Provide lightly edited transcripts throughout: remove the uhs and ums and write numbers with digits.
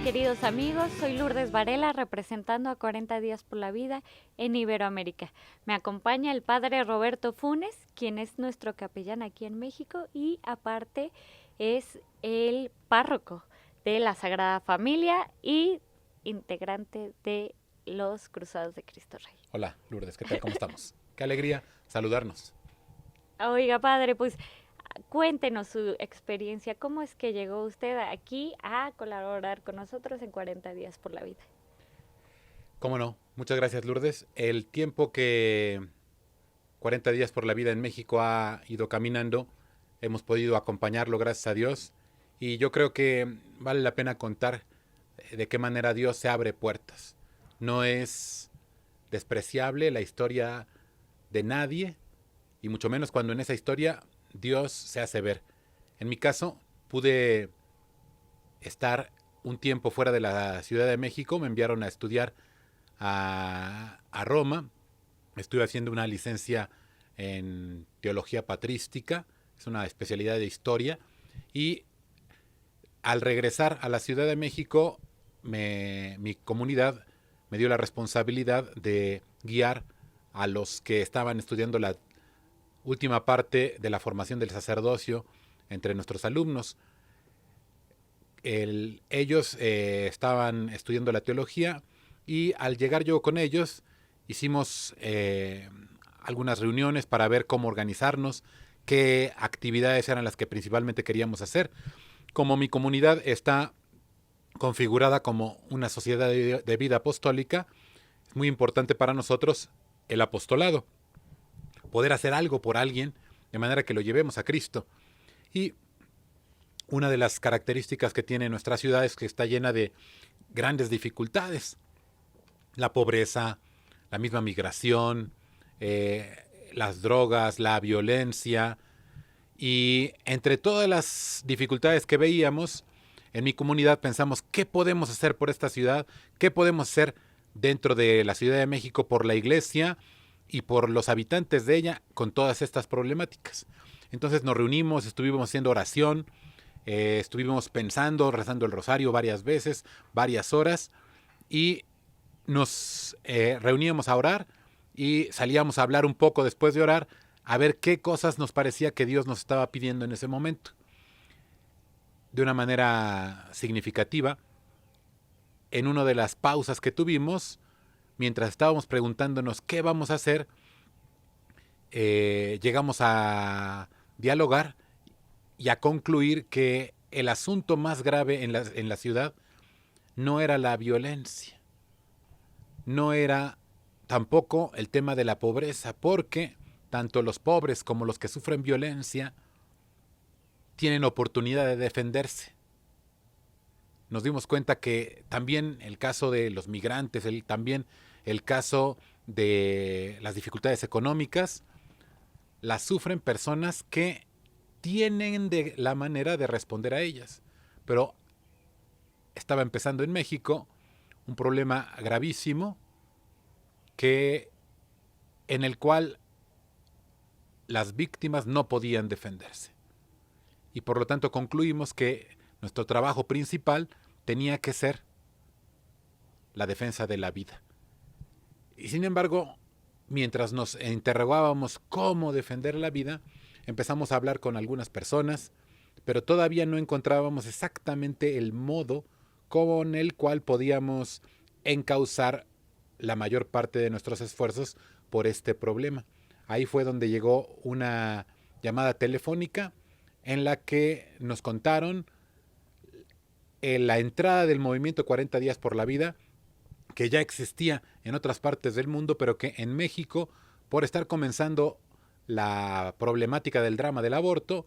queridos amigos, soy Lourdes Varela representando a 40 Días por la Vida en Iberoamérica. Me acompaña el padre Roberto Funes, quien es nuestro capellán aquí en México y aparte es el párroco de la Sagrada Familia y integrante de los Cruzados de Cristo Rey. Hola Lourdes, ¿qué tal? ¿Cómo estamos? Qué alegría saludarnos. Oiga, padre, pues cuéntenos su experiencia. ¿Cómo es que llegó usted aquí a colaborar con nosotros en 40 Días por la Vida? ¿Cómo no? Muchas gracias Lourdes. El tiempo que 40 días por la vida en México ha ido caminando, hemos podido acompañarlo gracias a Dios y yo creo que vale la pena contar de qué manera Dios se abre puertas. No es despreciable la historia de nadie y mucho menos cuando en esa historia Dios se hace ver. En mi caso, pude estar un tiempo fuera de la Ciudad de México, me enviaron a estudiar a Roma, estuve haciendo una licencia en teología patrística, es una especialidad de historia, y al regresar a la Ciudad de México, mi comunidad me dio la responsabilidad de guiar a los que estaban estudiando la última parte de la formación del sacerdocio entre nuestros alumnos. Ellos estaban estudiando la teología y al llegar yo con ellos hicimos algunas reuniones para ver cómo organizarnos, qué actividades eran las que principalmente queríamos hacer. Como mi comunidad está configurada como una sociedad de vida apostólica, es muy importante para nosotros el apostolado, poder hacer algo por alguien de manera que lo llevemos a Cristo. Y una de las características que tiene nuestra ciudad es que está llena de grandes dificultades. La pobreza, la misma migración, las drogas, la violencia. Y entre todas las dificultades que veíamos, en mi comunidad pensamos, ¿qué podemos hacer por esta ciudad? ¿Qué podemos hacer dentro de la Ciudad de México por la iglesia y por los habitantes de ella con todas estas problemáticas? Entonces nos reunimos, estuvimos haciendo oración, estuvimos pensando, rezando el rosario varias veces, varias horas, y nos reuníamos a orar y salíamos a hablar un poco después de orar, a ver qué cosas nos parecía que Dios nos estaba pidiendo en ese momento. De una manera significativa, en una de las pausas que tuvimos, mientras estábamos preguntándonos qué vamos a hacer, llegamos a dialogar y a concluir que el asunto más grave en la ciudad no era la violencia, no era tampoco el tema de la pobreza, porque tanto los pobres como los que sufren violencia tienen oportunidad de defenderse. Nos dimos cuenta que también el caso de los migrantes, también el caso de las dificultades económicas, las sufren personas que tienen de la manera de responder a ellas. Pero estaba empezando en México un problema gravísimo en el cual las víctimas no podían defenderse. Y por lo tanto concluimos que nuestro trabajo principal tenía que ser la defensa de la vida. Y sin embargo, mientras nos interrogábamos cómo defender la vida, empezamos a hablar con algunas personas, pero todavía no encontrábamos exactamente el modo con el cual podíamos encauzar la mayor parte de nuestros esfuerzos por este problema. Ahí fue donde llegó una llamada telefónica en la que nos contaron la entrada del movimiento 40 días por la vida, que ya existía en otras partes del mundo, pero que en México, por estar comenzando la problemática del drama del aborto,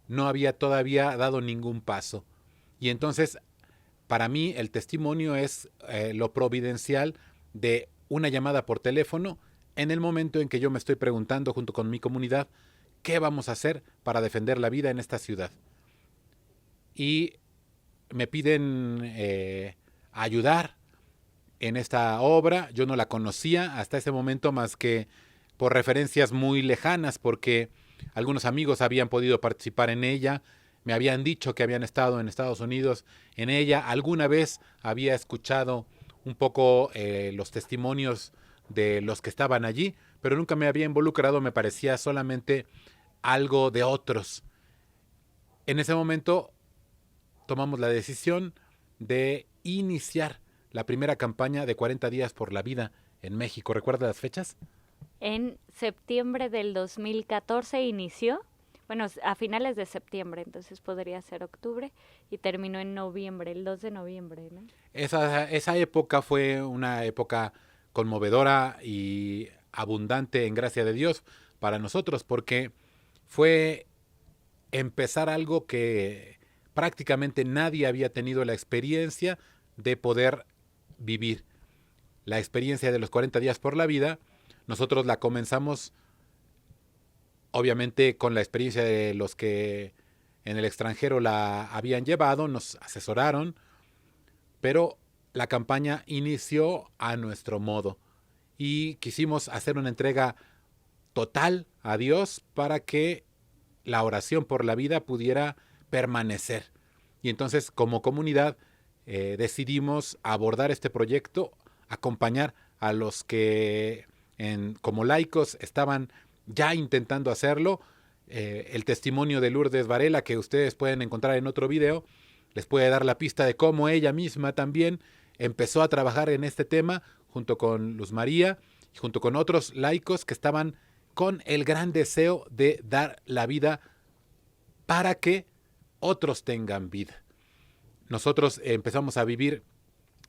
no había todavía dado ningún paso. Y entonces, para mí, el testimonio es lo providencial de una llamada por teléfono en el momento en que yo me estoy preguntando junto con mi comunidad qué vamos a hacer para defender la vida en esta ciudad. Y me piden ayudar en esta obra. Yo no la conocía hasta ese momento más que por referencias muy lejanas, porque algunos amigos habían podido participar en ella, me habían dicho que habían estado en Estados Unidos en ella. Alguna vez había escuchado un poco los testimonios de los que estaban allí, pero nunca me había involucrado, me parecía solamente algo de otros. En ese momento tomamos la decisión de iniciar la primera campaña de 40 días por la vida en México. ¿Recuerda las fechas? En septiembre del 2014 inició, bueno, a finales de septiembre, entonces podría ser octubre, y terminó en noviembre, el 2 de noviembre, ¿no? Esa época fue una época conmovedora y abundante en gracia de Dios para nosotros, porque fue empezar algo que prácticamente nadie había tenido la experiencia de poder vivir. La experiencia de los 40 días por la vida, nosotros la comenzamos obviamente con la experiencia de los que en el extranjero la habían llevado, nos asesoraron, pero la campaña inició a nuestro modo y quisimos hacer una entrega total a Dios para que la oración por la vida pudiera permanecer. Y entonces, como comunidad, decidimos abordar este proyecto, acompañar a los que como laicos estaban ya intentando hacerlo. El testimonio de Lourdes Varela, que ustedes pueden encontrar en otro video, les puede dar la pista de cómo ella misma también empezó a trabajar en este tema junto con Luz María y junto con otros laicos que estaban con el gran deseo de dar la vida para que otros tengan vida. Nosotros empezamos a vivir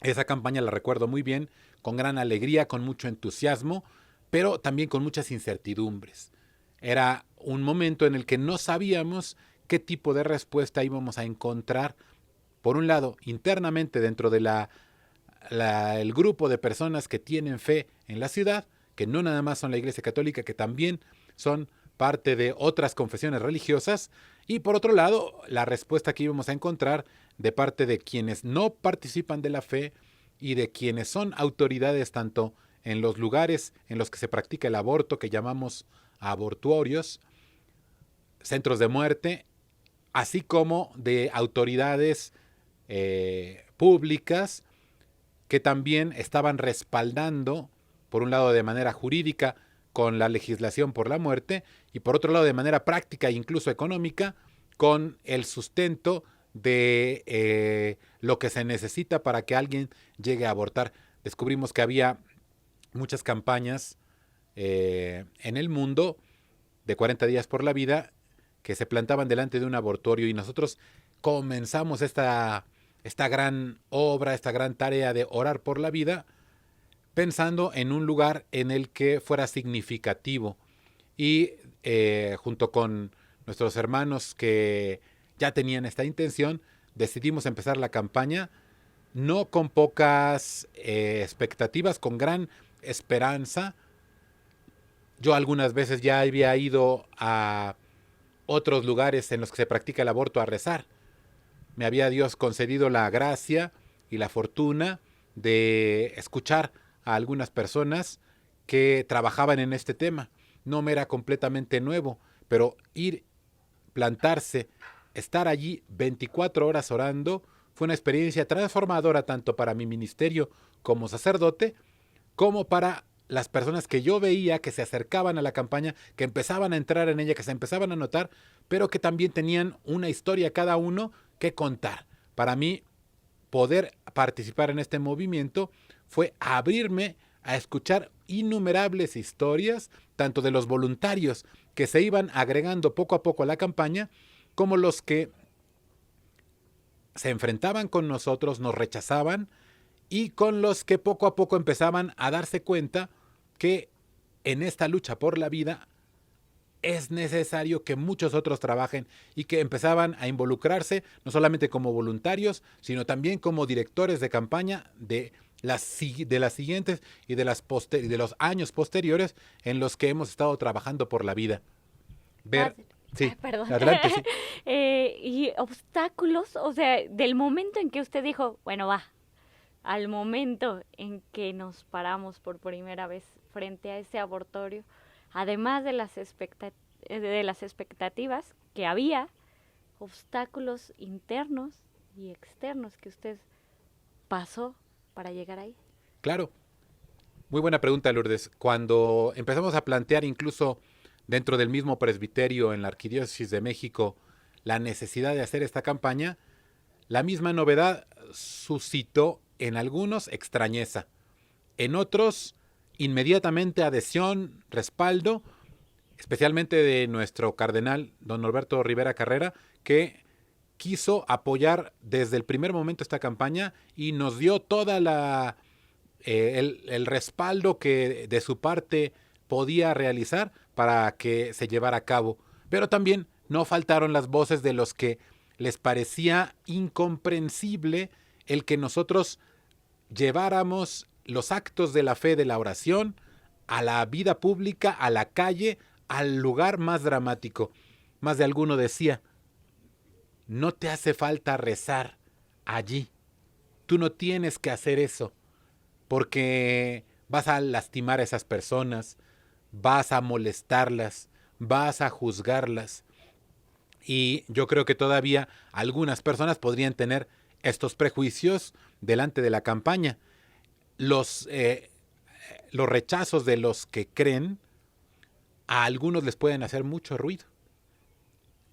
esa campaña, la recuerdo muy bien, con gran alegría, con mucho entusiasmo, pero también con muchas incertidumbres. Era un momento en el que no sabíamos qué tipo de respuesta íbamos a encontrar, por un lado, internamente dentro de el grupo de personas que tienen fe en la ciudad, que no nada más son la Iglesia Católica, que también son parte de otras confesiones religiosas, y por otro lado, la respuesta que íbamos a encontrar de parte de quienes no participan de la fe y de quienes son autoridades tanto en los lugares en los que se practica el aborto, que llamamos abortuorios, centros de muerte, así como de autoridades públicas que también estaban respaldando, por un lado de manera jurídica, con la legislación por la muerte, y por otro lado de manera práctica e incluso económica, con el sustento de lo que se necesita para que alguien llegue a abortar. Descubrimos que había muchas campañas en el mundo de 40 días por la vida que se plantaban delante de un abortorio, y nosotros comenzamos esta gran obra, esta gran tarea de orar por la vida, pensando en un lugar en el que fuera significativo. Y junto con nuestros hermanos que ya tenían esta intención, decidimos empezar la campaña, no con pocas expectativas, con gran esperanza. Yo algunas veces ya había ido a otros lugares en los que se practica el aborto a rezar. Me había Dios concedido la gracia y la fortuna de escuchar a algunas personas que trabajaban en este tema. No me era completamente nuevo, pero ir, plantarse, estar allí 24 horas orando, fue una experiencia transformadora tanto para mi ministerio como sacerdote, como para las personas que yo veía que se acercaban a la campaña, que empezaban a entrar en ella, que se empezaban a notar, pero que también tenían una historia cada uno que contar. Para mí, poder participar en este movimiento fue abrirme a escuchar innumerables historias, tanto de los voluntarios que se iban agregando poco a poco a la campaña, como los que se enfrentaban con nosotros, nos rechazaban, y con los que poco a poco empezaban a darse cuenta que en esta lucha por la vida es necesario que muchos otros trabajen, y que empezaban a involucrarse no solamente como voluntarios, sino también como directores de campaña de las siguientes y de los años posteriores en los que hemos estado trabajando por la vida. Sí, perdón. adelante, sí. Y obstáculos, o sea, del momento en que usted dijo, bueno, va, al momento en que nos paramos por primera vez frente a ese abortorio, además de las expectativas que había, obstáculos internos y externos que usted pasó para llegar ahí? Claro, muy buena pregunta, Lourdes. Cuando empezamos a plantear incluso dentro del mismo presbiterio en la Arquidiócesis de México la necesidad de hacer esta campaña, la misma novedad suscitó en algunos extrañeza, en otros inmediatamente adhesión, respaldo, especialmente de nuestro cardenal, don Norberto Rivera Carrera, que quiso apoyar desde el primer momento esta campaña y nos dio toda el respaldo que de su parte podía realizar para que se llevara a cabo. Pero también no faltaron las voces de los que les parecía incomprensible el que nosotros lleváramos los actos de la fe de la oración a la vida pública, a la calle, al lugar más dramático. Más de alguno decía, no te hace falta rezar allí. Tú no tienes que hacer eso, porque vas a lastimar a esas personas, vas a molestarlas, vas a juzgarlas. Y yo creo que todavía algunas personas podrían tener estos prejuicios delante de la campaña. Los rechazos de los que creen a algunos les pueden hacer mucho ruido.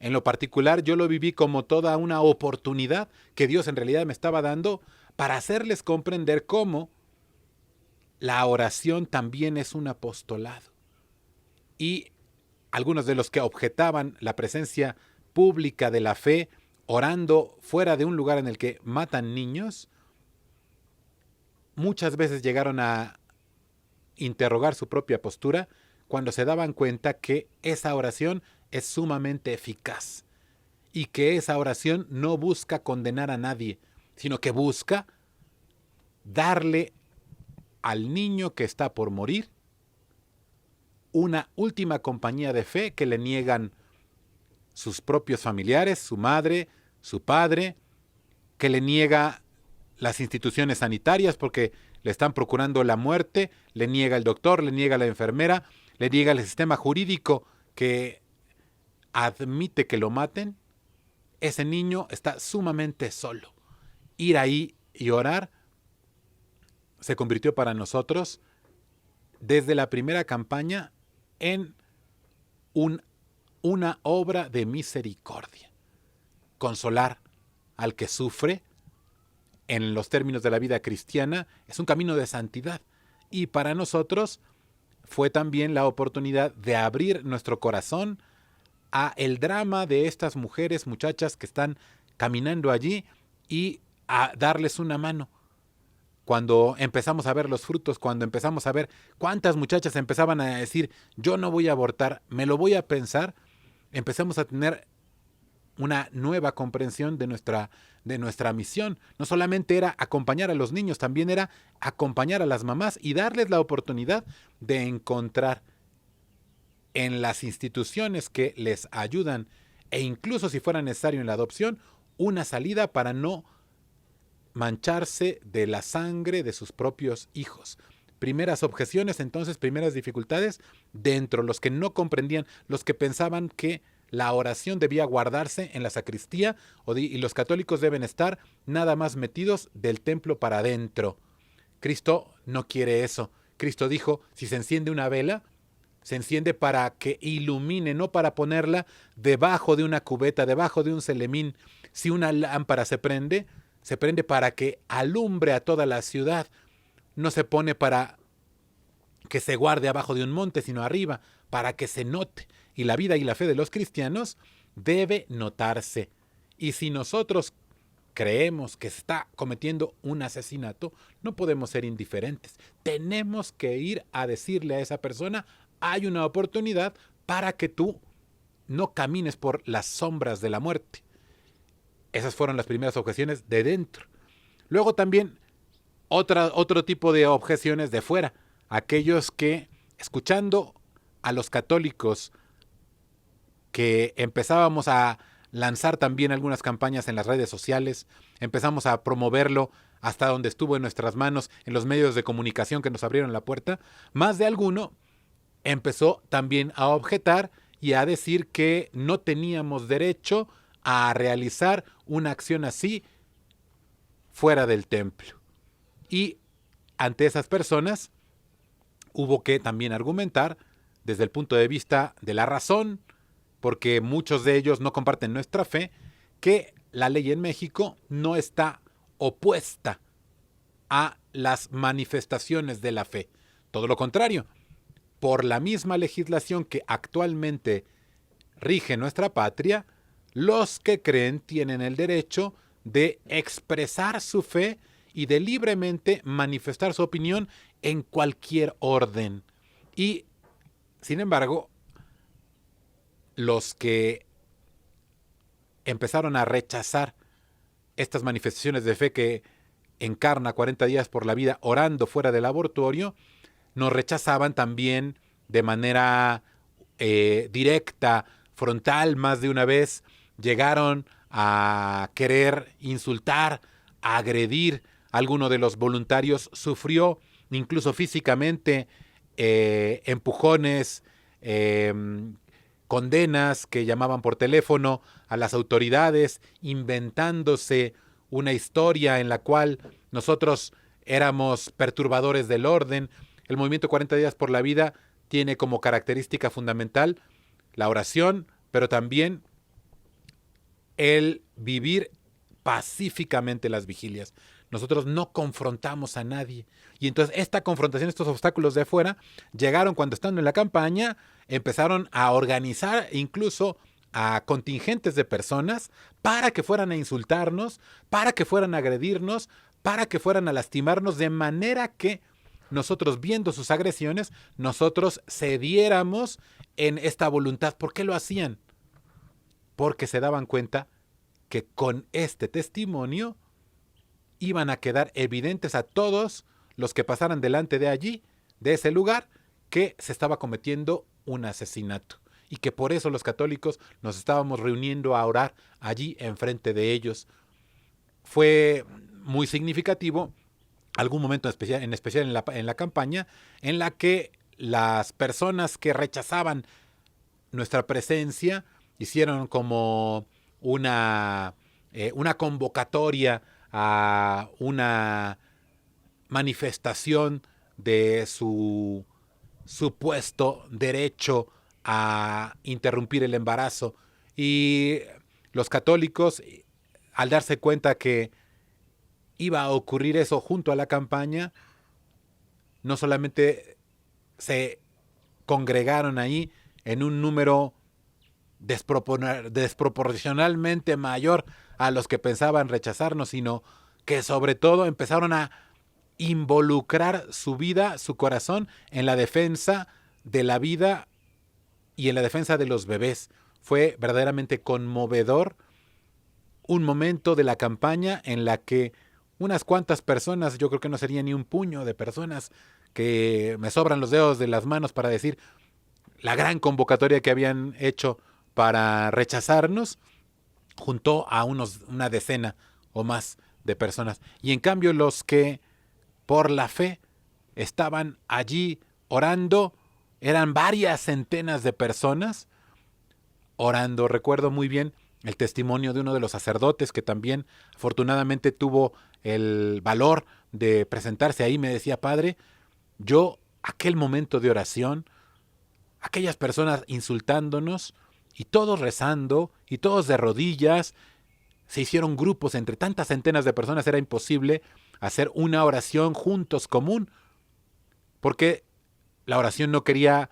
En lo particular, yo lo viví como toda una oportunidad que Dios en realidad me estaba dando para hacerles comprender cómo la oración también es un apostolado. Y algunos de los que objetaban la presencia pública de la fe orando fuera de un lugar en el que matan niños, muchas veces llegaron a interrogar su propia postura cuando se daban cuenta que esa oración es sumamente eficaz y que esa oración no busca condenar a nadie, sino que busca darle al niño que está por morir una última compañía de fe que le niegan sus propios familiares, su madre, su padre, que le niega las instituciones sanitarias porque le están procurando la muerte, le niega el doctor, le niega la enfermera, le niega el sistema jurídico que admite que lo maten. Ese niño está sumamente solo. Ir ahí y orar se convirtió para nosotros desde la primera campaña en una obra de misericordia. Consolar al que sufre, en los términos de la vida cristiana, es un camino de santidad. Y para nosotros fue también la oportunidad de abrir nuestro corazón a el drama de estas mujeres, muchachas que están caminando allí y a darles una mano. Cuando empezamos a ver los frutos, cuando empezamos a ver cuántas muchachas empezaban a decir, yo no voy a abortar, me lo voy a pensar, empezamos a tener una nueva comprensión de nuestra misión. No solamente era acompañar a los niños, también era acompañar a las mamás y darles la oportunidad de encontrar en las instituciones que les ayudan e incluso si fuera necesario en la adopción, una salida para no mancharse de la sangre de sus propios hijos. Primeras objeciones, entonces, primeras dificultades dentro, los que no comprendían, los que pensaban que la oración debía guardarse en la sacristía y los católicos deben estar nada más metidos del templo para adentro. Cristo no quiere eso. Cristo dijo, si se enciende una vela, se enciende para que ilumine, no para ponerla debajo de una cubeta, debajo de un celemín. Si una lámpara se prende para que alumbre a toda la ciudad. No se pone para que se guarde abajo de un monte, sino arriba, para que se note. Y la vida y la fe de los cristianos debe notarse. Y si nosotros creemos que se está cometiendo un asesinato, no podemos ser indiferentes. Tenemos que ir a decirle a esa persona, hay una oportunidad para que tú no camines por las sombras de la muerte. Esas fueron las primeras objeciones de dentro. Luego también otro tipo de objeciones de fuera. Aquellos que, escuchando a los católicos que empezábamos a lanzar también algunas campañas en las redes sociales, empezamos a promoverlo hasta donde estuvo en nuestras manos, en los medios de comunicación que nos abrieron la puerta, más de alguno empezó también a objetar y a decir que no teníamos derecho a realizar una acción así fuera del templo. Y ante esas personas hubo que también argumentar desde el punto de vista de la razón, porque muchos de ellos no comparten nuestra fe, que la ley en México no está opuesta a las manifestaciones de la fe. Todo lo contrario, por la misma legislación que actualmente rige nuestra patria, los que creen tienen el derecho de expresar su fe y de libremente manifestar su opinión en cualquier orden. Y, sin embargo, los que empezaron a rechazar estas manifestaciones de fe que encarna 40 días por la vida orando fuera del abortorio, nos rechazaban también de manera directa, frontal, más de una vez. Llegaron a querer insultar, a agredir. Alguno de los voluntarios sufrió incluso físicamente empujones, condenas que llamaban por teléfono a las autoridades, inventándose una historia en la cual nosotros éramos perturbadores del orden. El movimiento 40 días por la vida tiene como característica fundamental la oración, pero también el vivir pacíficamente las vigilias. Nosotros no confrontamos a nadie. Y entonces esta confrontación, estos obstáculos de afuera, llegaron cuando estando en la campaña, empezaron a organizar incluso a contingentes de personas para que fueran a insultarnos, para que fueran a agredirnos, para que fueran a lastimarnos, de manera que nosotros, viendo sus agresiones, nosotros cediéramos en esta voluntad. ¿Por qué lo hacían? Porque se daban cuenta que con este testimonio iban a quedar evidentes a todos los que pasaran delante de allí, de ese lugar, que se estaba cometiendo un asesinato. Y que por eso los católicos nos estábamos reuniendo a orar allí enfrente de ellos. Fue muy significativo algún momento en especial en la campaña, en la que las personas que rechazaban nuestra presencia hicieron como una convocatoria a una manifestación de su supuesto derecho a interrumpir el embarazo. Y los católicos, al darse cuenta que iba a ocurrir eso junto a la campaña, no solamente se congregaron ahí en un número desproporcionalmente mayor a los que pensaban rechazarnos, sino que sobre todo empezaron a involucrar su vida, su corazón, en la defensa de la vida y en la defensa de los bebés. Fue verdaderamente conmovedor un momento de la campaña en la que unas cuantas personas, yo creo que no sería ni un puño de personas, que me sobran los dedos de las manos para decir la gran convocatoria que habían hecho para rechazarnos, juntó a una decena o más de personas. Y en cambio los que por la fe estaban allí orando, eran varias centenas de personas orando. Recuerdo muy bien el testimonio de uno de los sacerdotes que también afortunadamente tuvo el valor de presentarse ahí. Me decía: padre, yo aquel momento de oración, aquellas personas insultándonos y todos rezando y todos de rodillas, se hicieron grupos entre tantas centenas de personas, era imposible hacer una oración juntos común, porque la oración no quería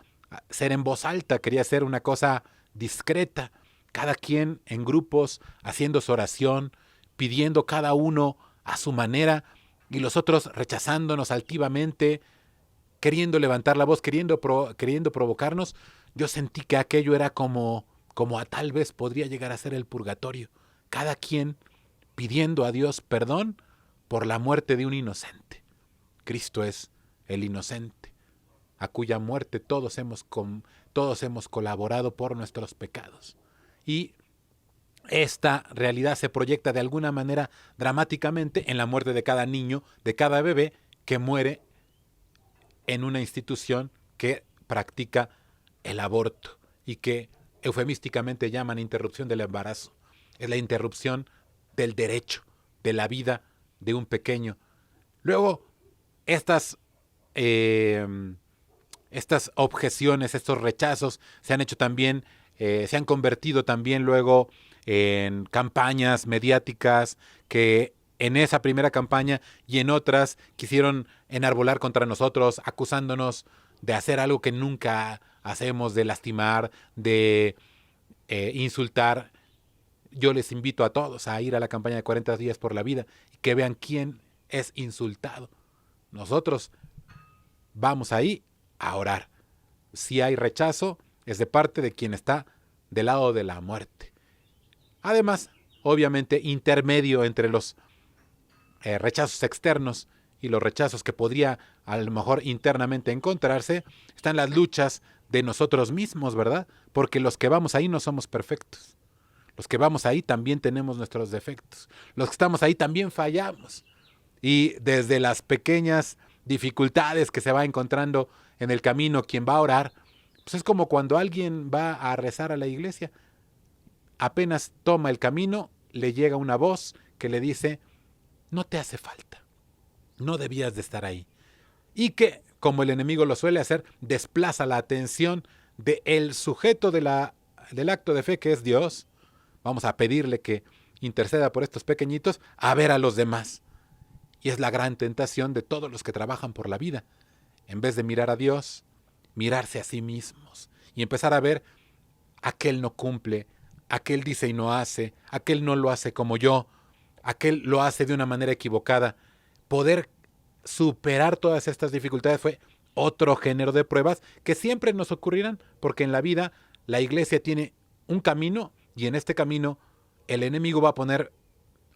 ser en voz alta, quería ser una cosa discreta, cada quien en grupos haciendo su oración, pidiendo cada uno a su manera, y los otros rechazándonos altivamente, queriendo levantar la voz, queriendo provocarnos. Yo sentí que aquello era como a tal vez podría llegar a ser el purgatorio, cada quien pidiendo a Dios perdón por la muerte de un inocente. Cristo es el inocente, a cuya muerte todos hemos colaborado por nuestros pecados. Y esta realidad se proyecta de alguna manera dramáticamente en la muerte de cada niño, de cada bebé que muere en una institución que practica el aborto y que eufemísticamente llaman interrupción del embarazo. es la interrupción del derecho, de la vida de un pequeño. Luego, estas objeciones, estos rechazos se han hecho también, se han convertido también luego en campañas mediáticas que en esa primera campaña y en otras quisieron enarbolar contra nosotros, acusándonos de hacer algo que nunca hacemos, de lastimar, de insultar. Yo les invito a todos a ir a la campaña de 40 días por la vida y que vean quién es insultado. Nosotros vamos ahí a orar. Si hay rechazo, es de parte de quien está del lado de la muerte. Además, obviamente, intermedio entre los rechazos externos y los rechazos que podría a lo mejor internamente encontrarse, están las luchas de nosotros mismos, ¿verdad? Porque los que vamos ahí no somos perfectos. Los que vamos ahí también tenemos nuestros defectos. Los que estamos ahí también fallamos. Y desde las pequeñas dificultades que se va encontrando en el camino quien va a orar, pues es como cuando alguien va a rezar a la iglesia. Apenas toma el camino, le llega una voz que le dice, no te hace falta, no debías de estar ahí. Y que, como el enemigo lo suele hacer, desplaza la atención del sujeto del acto de fe, que es Dios. Vamos a pedirle que interceda por estos pequeñitos, a ver a los demás. Y es la gran tentación de todos los que trabajan por la vida. En vez de mirar a Dios, mirarse a sí mismos y empezar a ver, aquel no cumple, aquel dice y no hace, aquel no lo hace como yo, aquel lo hace de una manera equivocada. Poder superar todas estas dificultades fue otro género de pruebas que siempre nos ocurrirán, porque en la vida la iglesia tiene un camino y en este camino el enemigo va a poner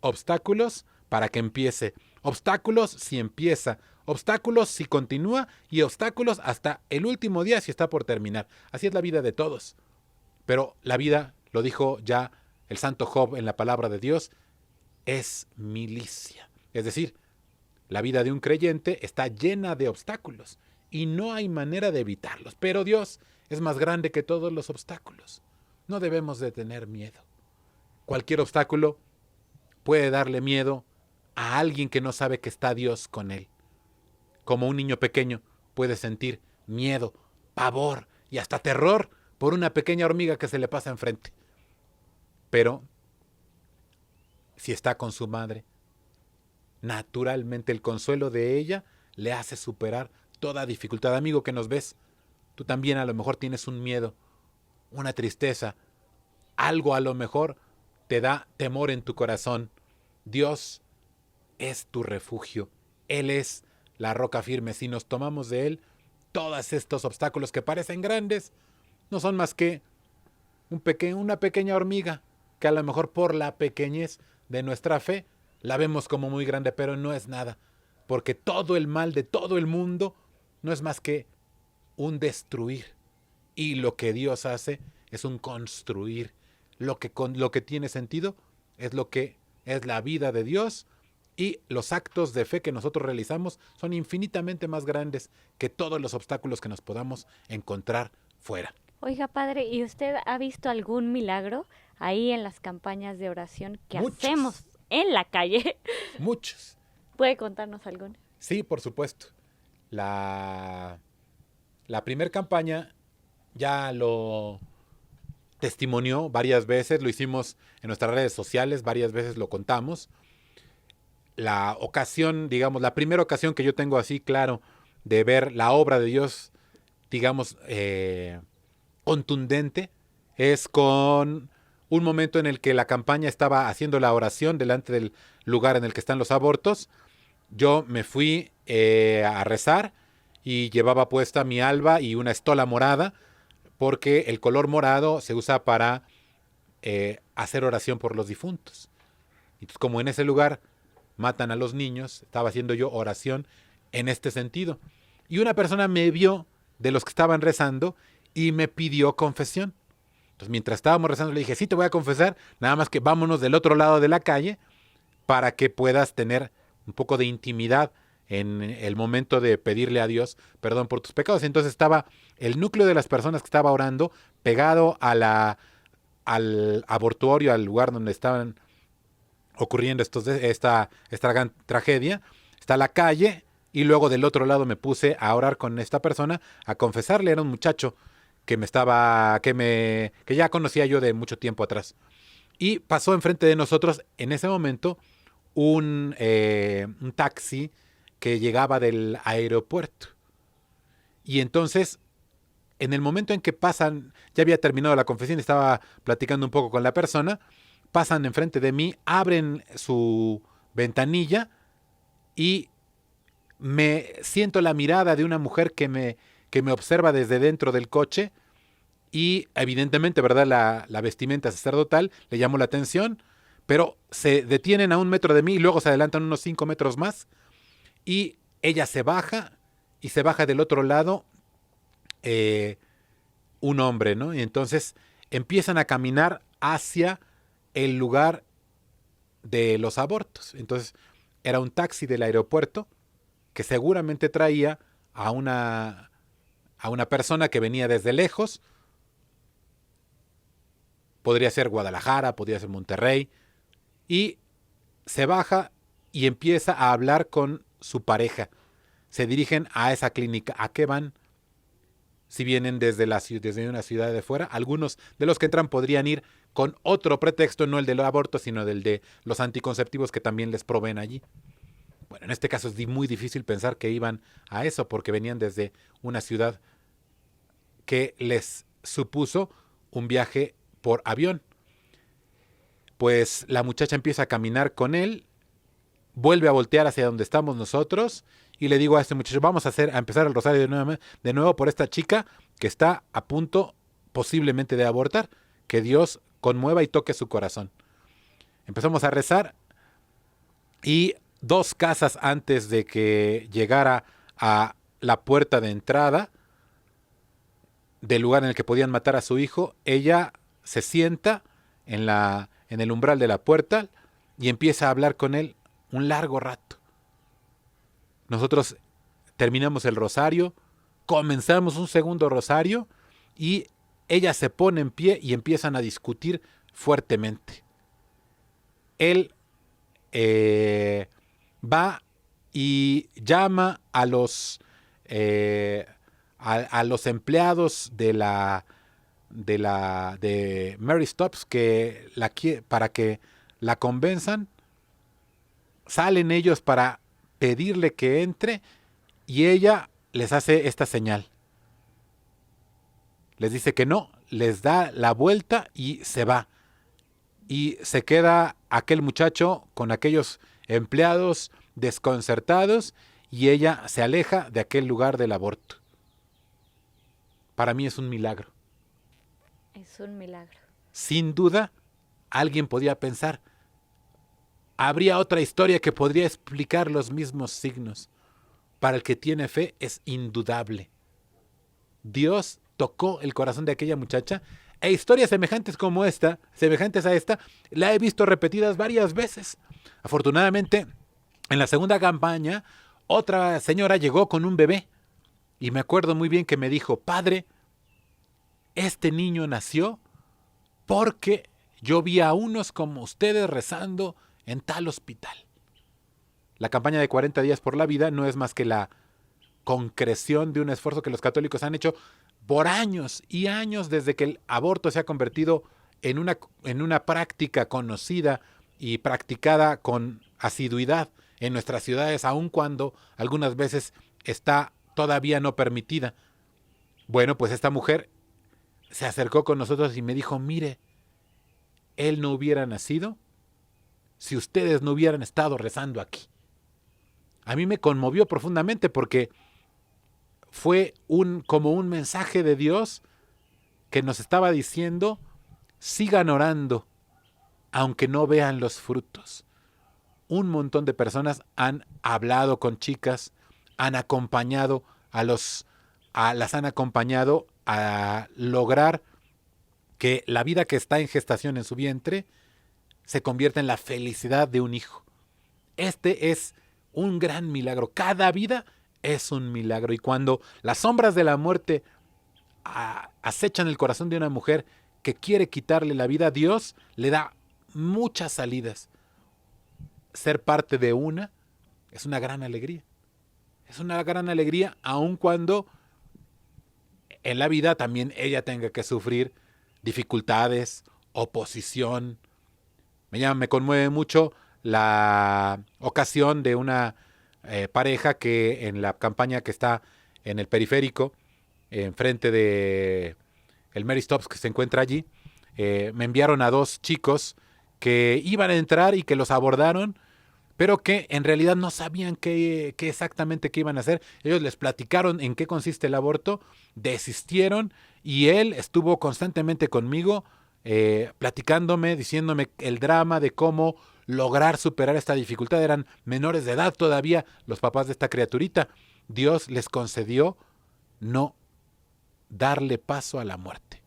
obstáculos para que empiece, obstáculos si empieza, obstáculos si continúa y obstáculos hasta el último día si está por terminar. Así es la vida de todos. Pero la vida, lo dijo ya el santo Job en la palabra de Dios, es milicia. Es decir, la vida de un creyente está llena de obstáculos y no hay manera de evitarlos. Pero Dios es más grande que todos los obstáculos. No debemos de tener miedo. Cualquier obstáculo puede darle miedo a alguien que no sabe que está Dios con él. Como un niño pequeño puede sentir miedo, pavor y hasta terror por una pequeña hormiga que se le pasa enfrente. Pero si está con su madre, naturalmente el consuelo de ella le hace superar toda dificultad. Amigo que nos ves, tú también a lo mejor tienes un miedo, una tristeza, algo a lo mejor te da temor en tu corazón. Dios es tu refugio, Él es la roca firme. Si nos tomamos de Él, todos estos obstáculos que parecen grandes no son más que una pequeña hormiga que a lo mejor por la pequeñez de nuestra fe la vemos como muy grande, pero no es nada, porque todo el mal de todo el mundo no es más que un destruir, y lo que Dios hace es un construir. Lo que tiene sentido es lo que es la vida de Dios, y los actos de fe que nosotros realizamos son infinitamente más grandes que todos los obstáculos que nos podamos encontrar fuera. Oiga, padre, ¿y usted ha visto algún milagro ahí en las campañas de oración que hacemos en la calle? Muchos. ¿Puede contarnos alguno? Sí, por supuesto. La primera campaña ya lo testimonió varias veces, lo hicimos en nuestras redes sociales, varias veces lo contamos. La ocasión, digamos, la primera ocasión que yo tengo así claro de ver la obra de Dios, digamos, contundente, es con un momento en el que la campaña estaba haciendo la oración delante del lugar en el que están los abortos. Yo me fui a rezar y llevaba puesta mi alba y una estola morada, porque el color morado se usa para hacer oración por los difuntos. Entonces, como en ese lugar matan a los niños, estaba haciendo yo oración en este sentido. Y una persona me vio de los que estaban rezando y me pidió confesión. Entonces, mientras estábamos rezando, le dije, sí, te voy a confesar, nada más que vámonos del otro lado de la calle para que puedas tener un poco de intimidad en el momento de pedirle a Dios perdón por tus pecados. Entonces estaba el núcleo de las personas que estaba orando pegado a la al abortuario, al lugar donde estaban ocurriendo esta gran tragedia. Está la calle y luego del otro lado me puse a orar con esta persona, a confesarle. Era un muchacho que ya conocía yo de mucho tiempo atrás. Y pasó enfrente de nosotros en ese momento un taxi que llegaba del aeropuerto. Y entonces, en el momento en que pasan, ya había terminado la confesión, estaba platicando un poco con la persona, pasan enfrente de mí, abren su ventanilla y me siento la mirada de una mujer que me observa desde dentro del coche y evidentemente, ¿verdad? La vestimenta sacerdotal le llamó la atención, pero se detienen a 1 metro de mí y luego se adelantan unos 5 metros más y ella se baja y se baja del otro lado un hombre, ¿no? Y entonces empiezan a caminar hacia el lugar de los abortos. Entonces era un taxi del aeropuerto que seguramente traía a una persona que venía desde lejos. Podría ser Guadalajara, podría ser Monterrey. Y se baja y empieza a hablar con su pareja. Se dirigen a esa clínica. ¿A qué van? Si vienen desde una ciudad de fuera, algunos de los que entran podrían ir con otro pretexto, no el del aborto, sino del de los anticonceptivos que también les proveen allí. Bueno, en este caso es muy difícil pensar que iban a eso porque venían desde una ciudad que les supuso un viaje por avión. Pues la muchacha empieza a caminar con él, vuelve a voltear hacia donde estamos nosotros y le digo a este muchacho, vamos a empezar el rosario de nuevo por esta chica que está a punto posiblemente de abortar, que Dios conmueva y toque su corazón. Empezamos a rezar y 2 casas antes de que llegara a la puerta de entrada del lugar en el que podían matar a su hijo, ella se sienta en el umbral de la puerta y empieza a hablar con él un largo rato. Nosotros terminamos el rosario, comenzamos un segundo rosario y ella se pone en pie y empiezan a discutir fuertemente. Él va y llama a los empleados de Mary Stops para que la convenzan. Salen ellos para pedirle que entre y ella les hace esta señal. Les dice que no, les da la vuelta y se va. Y se queda aquel muchacho con aquellos empleados desconcertados y ella se aleja de aquel lugar del aborto. Para mí es un milagro. Es un milagro. Sin duda, alguien podía pensar, habría otra historia que podría explicar los mismos signos. Para el que tiene fe es indudable. Dios tocó el corazón de aquella muchacha e historias semejantes a esta, la he visto repetidas varias veces. Afortunadamente, en la segunda campaña, otra señora llegó con un bebé y me acuerdo muy bien que me dijo, padre, este niño nació porque yo vi a unos como ustedes rezando en tal hospital. La campaña de 40 días por la vida no es más que la concreción de un esfuerzo que los católicos han hecho por años y años desde que el aborto se ha convertido en una práctica conocida y practicada con asiduidad en nuestras ciudades, aun cuando algunas veces está todavía no permitida. Bueno, pues esta mujer se acercó con nosotros y me dijo, mire, él no hubiera nacido si ustedes no hubieran estado rezando aquí. A mí me conmovió profundamente porque fue como un mensaje de Dios que nos estaba diciendo, sigan orando, aunque no vean los frutos. Un montón de personas han hablado con chicas, han acompañado las han acompañado a lograr que la vida que está en gestación en su vientre se convierta en la felicidad de un hijo. Este es un gran milagro. Cada vida es un milagro. Y cuando las sombras de la muerte acechan el corazón de una mujer que quiere quitarle la vida, Dios le da muchas salidas. Ser parte de una es una gran alegría. Es una gran alegría, aun cuando en la vida también ella tenga que sufrir dificultades, oposición. Me conmueve mucho la ocasión de una pareja que en la campaña que está en el periférico, enfrente de el Mary Stops que se encuentra allí, me enviaron a 2 chicos que iban a entrar y que los abordaron, pero que en realidad no sabían qué exactamente qué iban a hacer. Ellos les platicaron en qué consiste el aborto, desistieron y él estuvo constantemente conmigo, platicándome, diciéndome el drama de cómo lograr superar esta dificultad. Eran menores de edad todavía los papás de esta criaturita. Dios les concedió no darle paso a la muerte.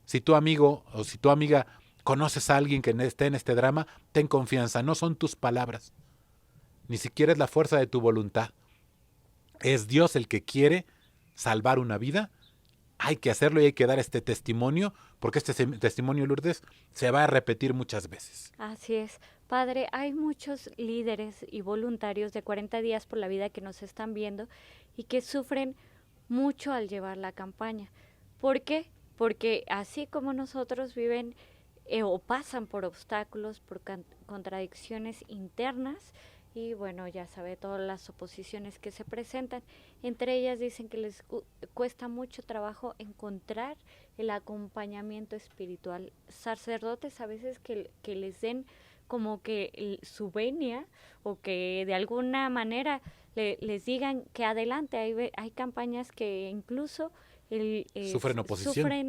Si tu amigo o si tu amiga conoces a alguien que esté en este drama, ten confianza, no son tus palabras, ni siquiera es la fuerza de tu voluntad. Es Dios el que quiere salvar una vida. Hay que hacerlo y hay que dar este testimonio, porque este testimonio, Lourdes, se va a repetir muchas veces. Así es. Padre, hay muchos líderes y voluntarios de 40 días por la vida que nos están viendo y que sufren mucho al llevar la campaña. ¿Por qué? Porque así como nosotros viven o pasan por obstáculos, por contradicciones internas, y bueno, ya sabe todas las oposiciones que se presentan. Entre ellas dicen que les cuesta mucho trabajo encontrar el acompañamiento espiritual. Sacerdotes a veces que les den como que su venia o que de alguna manera les digan que adelante. Hay campañas que incluso sufren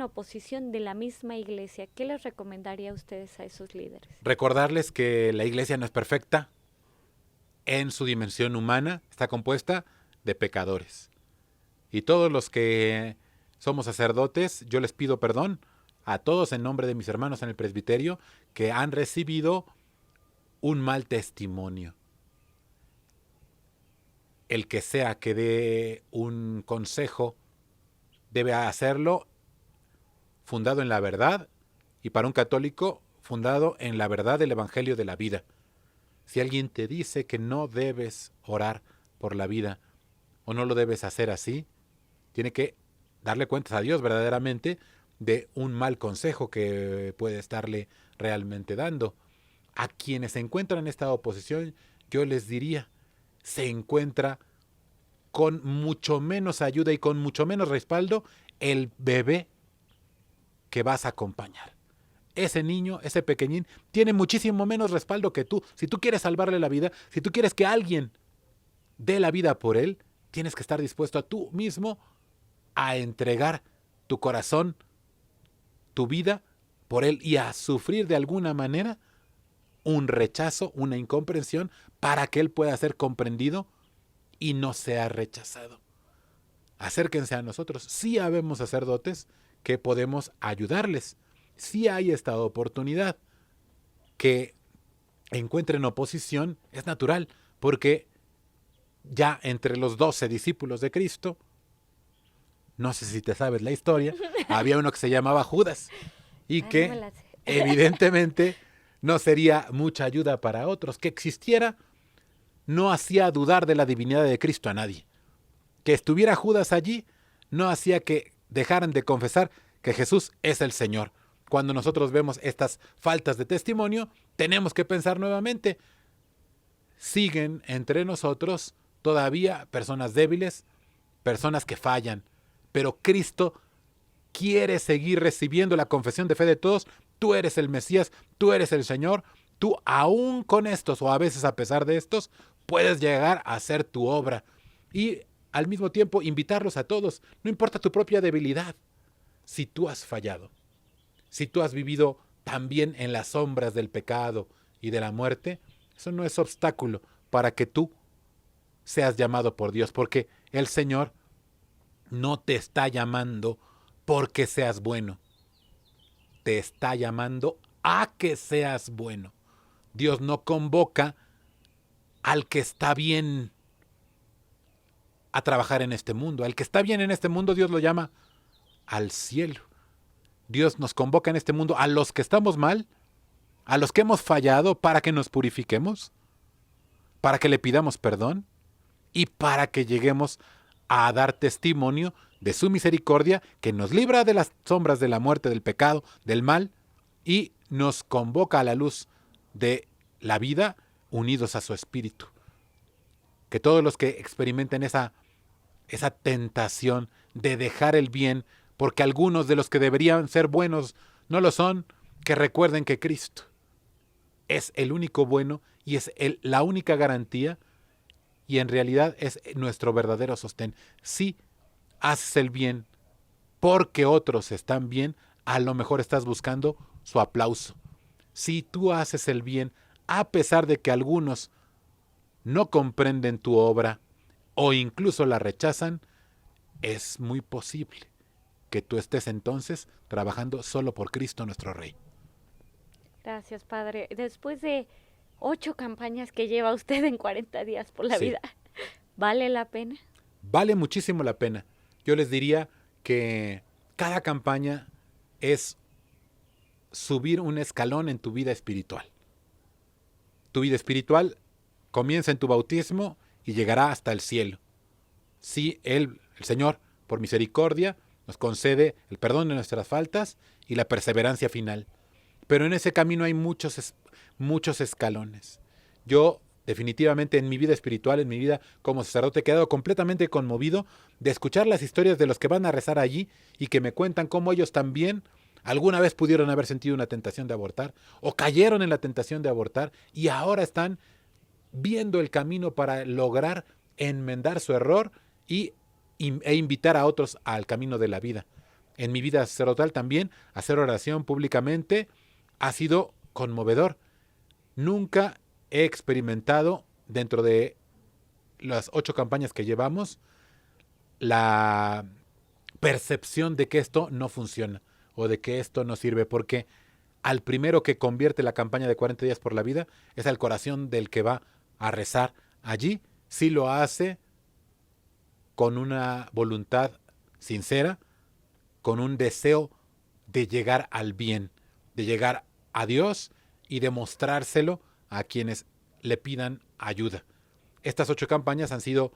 oposición de la misma iglesia. ¿Qué les recomendaría a ustedes a esos líderes? Recordarles que la iglesia no es perfecta. En su dimensión humana está compuesta de pecadores. Y todos los que somos sacerdotes, yo les pido perdón a todos en nombre de mis hermanos en el presbiterio que han recibido un mal testimonio. El que sea que dé un consejo debe hacerlo fundado en la verdad, y para un católico fundado en la verdad del Evangelio de la vida. Si alguien te dice que no debes orar por la vida o no lo debes hacer así, tiene que darle cuentas a Dios verdaderamente de un mal consejo que puede estarle realmente dando. A quienes se encuentran en esta oposición, yo les diría, se encuentra con mucho menos ayuda y con mucho menos respaldo el bebé que vas a acompañar. Ese niño, ese pequeñín, tiene muchísimo menos respaldo que tú. Si tú quieres salvarle la vida, si tú quieres que alguien dé la vida por él, tienes que estar dispuesto a tú mismo a entregar tu corazón, tu vida por él y a sufrir de alguna manera un rechazo, una incomprensión, para que él pueda ser comprendido y no sea rechazado. Acérquense a nosotros. Sí habemos sacerdotes que podemos ayudarles. Si hay esta oportunidad. Que encuentren oposición es natural, porque ya entre los 12 discípulos de Cristo, no sé si te sabes la historia, había uno que se llamaba Judas y que evidentemente no sería mucha ayuda para otros. Que existiera no hacía dudar de la divinidad de Cristo a nadie. Que estuviera Judas allí no hacía que dejaran de confesar que Jesús es el Señor. Cuando nosotros vemos estas faltas de testimonio, tenemos que pensar nuevamente, siguen entre nosotros todavía personas débiles, personas que fallan, pero Cristo quiere seguir recibiendo la confesión de fe de todos. Tú eres el Mesías, tú eres el Señor, tú aún con estos o a veces a pesar de estos, puedes llegar a hacer tu obra y al mismo tiempo invitarlos a todos, no importa tu propia debilidad, si tú has fallado. Si tú has vivido también en las sombras del pecado y de la muerte, eso no es obstáculo para que tú seas llamado por Dios, porque el Señor no te está llamando porque seas bueno, te está llamando a que seas bueno. Dios no convoca al que está bien a trabajar en este mundo. Al que está bien en este mundo, Dios lo llama al cielo. Dios nos convoca en este mundo a los que estamos mal, a los que hemos fallado, para que nos purifiquemos, para que le pidamos perdón y para que lleguemos a dar testimonio de su misericordia, que nos libra de las sombras de la muerte, del pecado, del mal, y nos convoca a la luz de la vida unidos a su Espíritu. Que todos los que experimenten esa tentación de dejar el bien, porque algunos de los que deberían ser buenos no lo son, que recuerden que Cristo es el único bueno y es la única garantía, y en realidad es nuestro verdadero sostén. Si haces el bien porque otros están bien, a lo mejor estás buscando su aplauso. Si tú haces el bien a pesar de que algunos no comprenden tu obra o incluso la rechazan, es muy posible que tú estés entonces trabajando solo por Cristo nuestro Rey. Gracias, Padre. Después de 8 campañas que lleva usted en 40 días por la Sí. vida, ¿vale la pena? Vale muchísimo la pena. Yo les diría que cada campaña es subir un escalón en tu vida espiritual. Tu vida espiritual comienza en tu bautismo y llegará hasta el cielo. Si el Señor, por misericordia, nos concede el perdón de nuestras faltas y la perseverancia final. Pero en ese camino hay muchos escalones. Yo definitivamente en mi vida espiritual, en mi vida como sacerdote, he quedado completamente conmovido de escuchar las historias de los que van a rezar allí y que me cuentan cómo ellos también alguna vez pudieron haber sentido una tentación de abortar o cayeron en la tentación de abortar y ahora están viendo el camino para lograr enmendar su error e invitar a otros al camino de la vida. En mi vida sacerdotal también, hacer oración públicamente ha sido conmovedor. Nunca he experimentado dentro de las 8 campañas que llevamos la percepción de que esto no funciona o de que esto no sirve, porque al primero que convierte la campaña de 40 días por la vida es al corazón del que va a rezar allí. Si lo hace con una voluntad sincera, con un deseo de llegar al bien, de llegar a Dios y demostrárselo a quienes le pidan ayuda. Estas 8 campañas han sido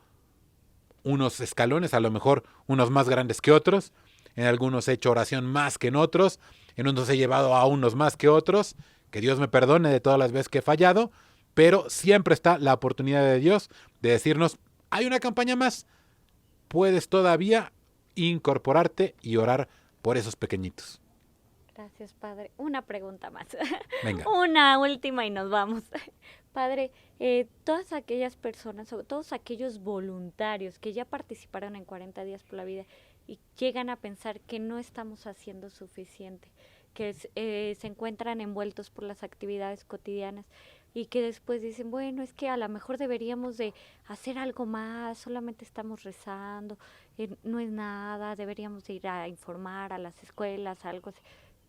unos escalones, a lo mejor unos más grandes que otros. En algunos he hecho oración más que en otros. En unos he llevado a unos más que otros. Que Dios me perdone de todas las veces que he fallado. Pero siempre está la oportunidad de Dios de decirnos, hay una campaña más. Puedes todavía incorporarte y orar por esos pequeñitos. Gracias, Padre. Una pregunta más. Venga. Una última y nos vamos. Padre, todas aquellas personas o todos aquellos voluntarios que ya participaron en 40 días por la vida y llegan a pensar que no estamos haciendo suficiente, que se encuentran envueltos por las actividades cotidianas y que después dicen, bueno, es que a lo mejor deberíamos de hacer algo más, solamente estamos rezando, no es nada, deberíamos de ir a informar a las escuelas, algo así.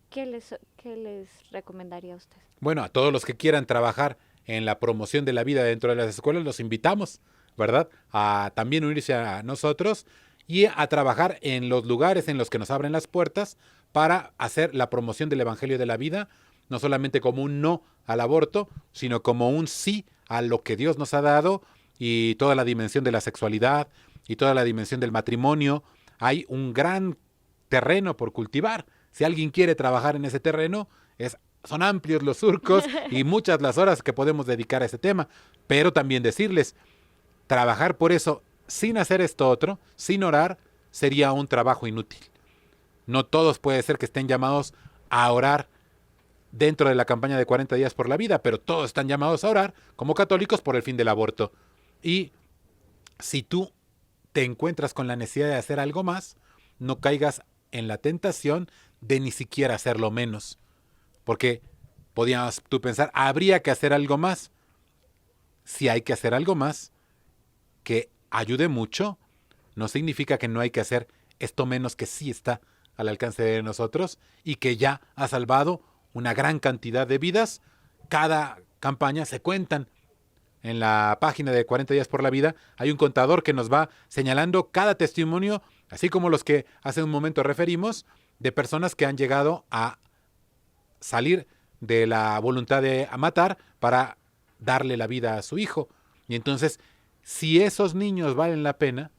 ¿Qué les recomendaría a usted? Bueno, a todos los que quieran trabajar en la promoción de la vida dentro de las escuelas, los invitamos, ¿verdad? A también unirse a nosotros y a trabajar en los lugares en los que nos abren las puertas para hacer la promoción del Evangelio de la vida, no solamente como un no al aborto, sino como un sí a lo que Dios nos ha dado y toda la dimensión de la sexualidad y toda la dimensión del matrimonio. Hay un gran terreno por cultivar. Si alguien quiere trabajar en ese terreno, son amplios los surcos y muchas las horas que podemos dedicar a ese tema. Pero también decirles, trabajar por eso sin hacer esto otro, sin orar, sería un trabajo inútil. No todos puede ser que estén llamados a orar dentro de la campaña de 40 días por la vida, pero todos están llamados a orar como católicos por el fin del aborto. Y si tú te encuentras con la necesidad de hacer algo más, no caigas en la tentación de ni siquiera hacerlo menos. Porque podías tú pensar, habría que hacer algo más. Si hay que hacer algo más que ayude mucho, no significa que no hay que hacer esto menos que sí está al alcance de nosotros y que ya ha salvado una gran cantidad de vidas. Cada campaña se cuentan. En la página de 40 días por la vida hay un contador que nos va señalando cada testimonio, así como los que hace un momento referimos, de personas que han llegado a salir de la voluntad de matar para darle la vida a su hijo. Y entonces, si esos niños valen la pena,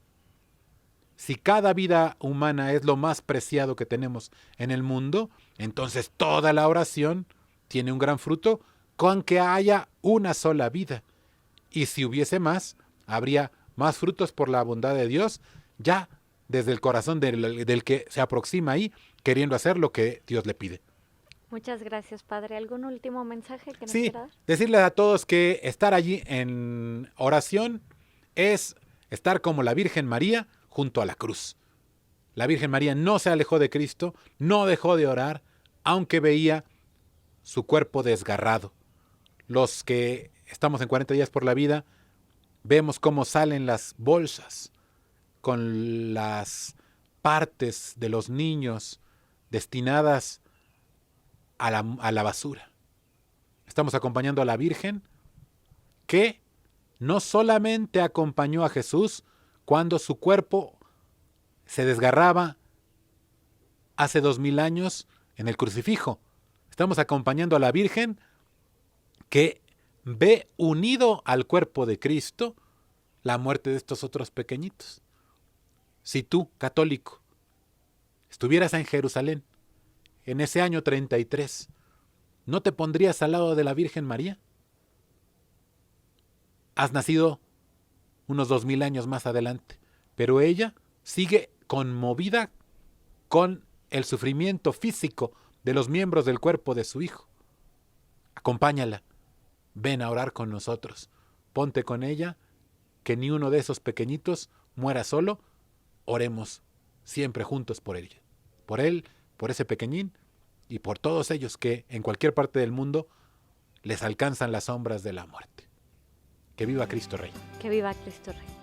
si cada vida humana es lo más preciado que tenemos en el mundo, entonces toda la oración tiene un gran fruto con que haya una sola vida. Y si hubiese más, habría más frutos por la bondad de Dios, ya desde el corazón del que se aproxima ahí, queriendo hacer lo que Dios le pide. Muchas gracias, Padre. ¿Algún último mensaje que nos Sí, quiera dar? decirles a todos que estar allí en oración es estar como la Virgen María junto a la cruz. La Virgen María no se alejó de Cristo, no dejó de orar, aunque veía su cuerpo desgarrado. Los que estamos en 40 días por la vida, vemos cómo salen las bolsas con las partes de los niños destinadas a la basura. Estamos acompañando a la Virgen que no solamente acompañó a Jesús cuando su cuerpo se desgarraba hace 2000 años en el crucifijo. Estamos acompañando a la Virgen que ve unido al cuerpo de Cristo la muerte de estos otros pequeñitos. Si tú, católico, estuvieras en Jerusalén en ese año 33, ¿no te pondrías al lado de la Virgen María? Has nacido unos 2000 años más adelante, pero ella sigue conmovida con el sufrimiento físico de los miembros del cuerpo de su hijo. Acompáñala, ven a orar con nosotros, ponte con ella, que ni uno de esos pequeñitos muera solo, oremos siempre juntos por ella, por él, por ese pequeñín y por todos ellos que en cualquier parte del mundo les alcanzan las sombras de la muerte. Que viva Cristo Rey. Que viva Cristo Rey.